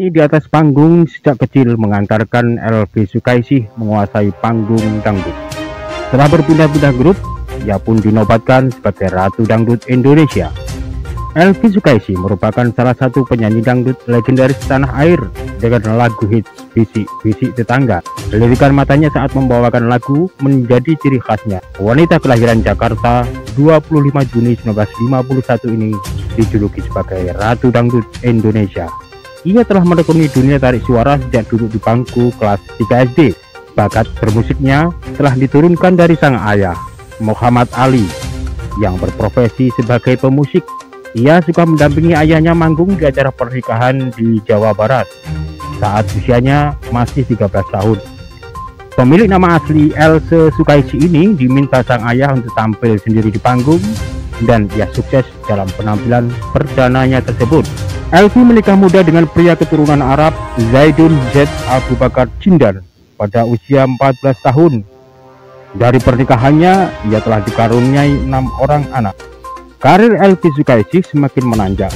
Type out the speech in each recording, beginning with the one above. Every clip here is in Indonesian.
ini di atas panggung sejak kecil mengantarkan Elvi Sukaesih menguasai panggung dangdut. Setelah berpindah-pindah grup, ia pun dinobatkan sebagai Ratu Dangdut Indonesia. Elvi Sukaesih merupakan salah satu penyanyi dangdut legendaris tanah air dengan lagu hits Bisik-Bisik Tetangga. Lirikan matanya saat membawakan lagu menjadi ciri khasnya. Wanita kelahiran Jakarta 25 Juni 1951 ini dijuluki sebagai Ratu Dangdut Indonesia. Ia telah menekuni dunia tarik suara sejak duduk di bangku kelas 3 SD. Bakat bermusiknya telah diturunkan dari sang ayah, Muhammad Ali, yang berprofesi sebagai pemusik. Ia suka mendampingi ayahnya manggung di acara pernikahan di Jawa Barat saat usianya masih 13 tahun. Pemilik nama asli Elvi Sukaesih ini diminta sang ayah untuk tampil sendiri di panggung, dan ia sukses dalam penampilan perdananya tersebut. Elvi menikah muda dengan pria keturunan Arab Zaidun Z Abu Bakar Jindan pada usia 14 tahun. Dari pernikahannya, ia telah dikaruniai 6 orang anak. Karir Elvi Sukaesih semakin menanjak.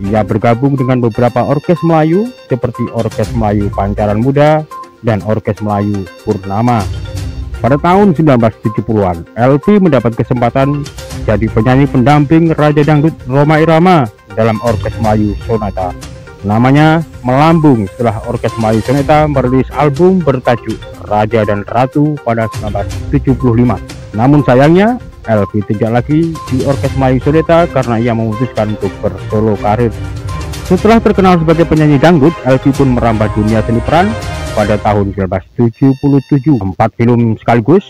Ia bergabung dengan beberapa orkes Melayu seperti Orkes Melayu Pancaran Muda dan Orkes Melayu Purnama. Pada tahun 1970-an, Elvi mendapat kesempatan jadi penyanyi pendamping Raja Dangdut Rhoma Irama dalam Orkes Melayu Sonata. Namanya melambung setelah Orkes Melayu Sonata merilis album bertajuk Raja dan Ratu pada 1975. Namun sayangnya, Elvi tidak lagi di Orkes Melayu Sonata karena ia memutuskan untuk bersolo karir. Setelah terkenal sebagai penyanyi dangdut, Elvi pun merambah dunia seni peran. Pada tahun 1977, 4 film sekaligus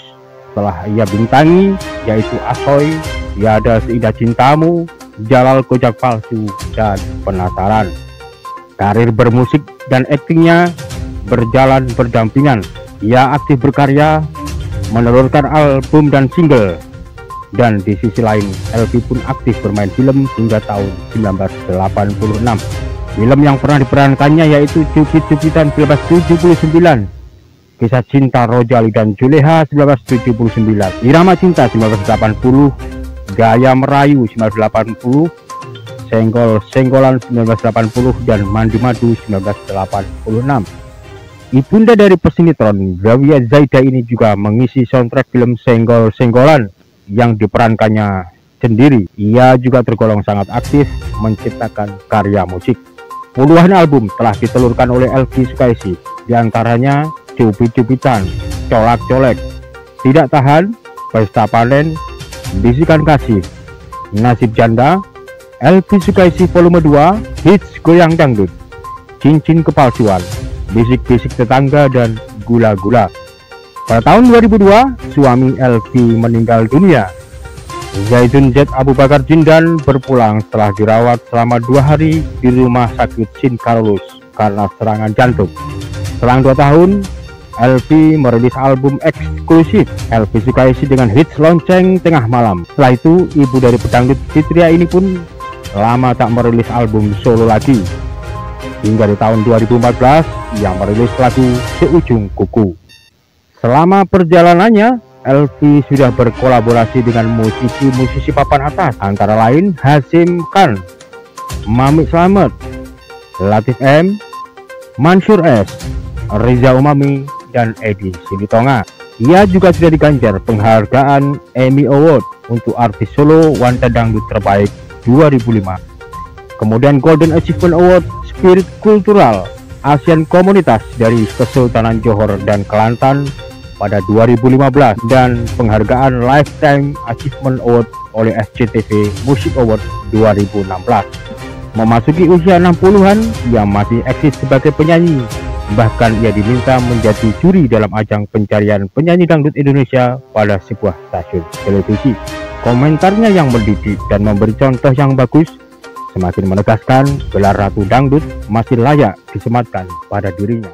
telah ia bintangi, yaitu Asoy, Tiada Seindah Cintamu, Jalal Kojak Palsu, dan Penasaran. Karir bermusik dan aktingnya berjalan berdampingan. Ia aktif berkarya, menelurkan album dan single. Dan di sisi lain, Elvi pun aktif bermain film hingga tahun 1986. Film yang pernah diperankannya yaitu Cubit-Cubitan 1979, Kisah Cinta Rojali dan Juleha 1979, Irama Cinta 1980, Gaya Merayu 1980, Senggol-Senggolan 1980, dan Mandi Madu 1986. Ibunda dari pesinetron Zawiyah Zaida ini juga mengisi soundtrack film Senggol-Senggolan yang diperankannya sendiri. Ia juga tergolong sangat aktif menciptakan karya musik. Puluhan album telah ditelurkan oleh Elvi Sukaesih, diantaranya Cubit-Cubitan, Colak-Colek, Tidak Tahan, Pesta Panen, Bisikan Kasih, Nasib Janda, Elvi Sukaesih Volume 2, Hits Goyang Dangdut, Cincin Kepalsuan, Bisik-Bisik Tetangga, dan Gula-Gula. Pada tahun 2002, suami Elvi meninggal dunia. Zaidun Z Abu Bakar Jindan berpulang setelah dirawat selama 2 hari di rumah sakit Sin Carlos karena serangan jantung. Selang 2 tahun, Elvi merilis album eksklusif Elvi Sukaesih dengan hits Lonceng Tengah Malam. Setelah itu, ibu dari pedangdut Fitria ini pun lama tak merilis album solo lagi. Hingga di tahun 2014, ia merilis lagu Seujung Kuku. Selama perjalanannya, Elvi sudah berkolaborasi dengan musisi-musisi papan atas, antara lain Hasyim Khan, Mamik Slamet, Latif M, Mansur S, Riza Umami, dan Edi Silitonga. Ia juga sudah diganjar penghargaan Emmy Award untuk artis solo wanita dangdut terbaik 2005. Kemudian Golden Achievement Award Spirit Kultural ASEAN Komunitas dari Kesultanan Johor dan Kelantan pada 2015, dan penghargaan Lifetime Achievement Award oleh SCTV Music Award 2016. Memasuki usia 60-an, ia masih eksis sebagai penyanyi. Bahkan ia diminta menjadi juri dalam ajang pencarian penyanyi dangdut Indonesia pada sebuah stasiun televisi. Komentarnya yang mendidik dan memberi contoh yang bagus semakin menegaskan gelar Ratu Dangdut masih layak disematkan pada dirinya.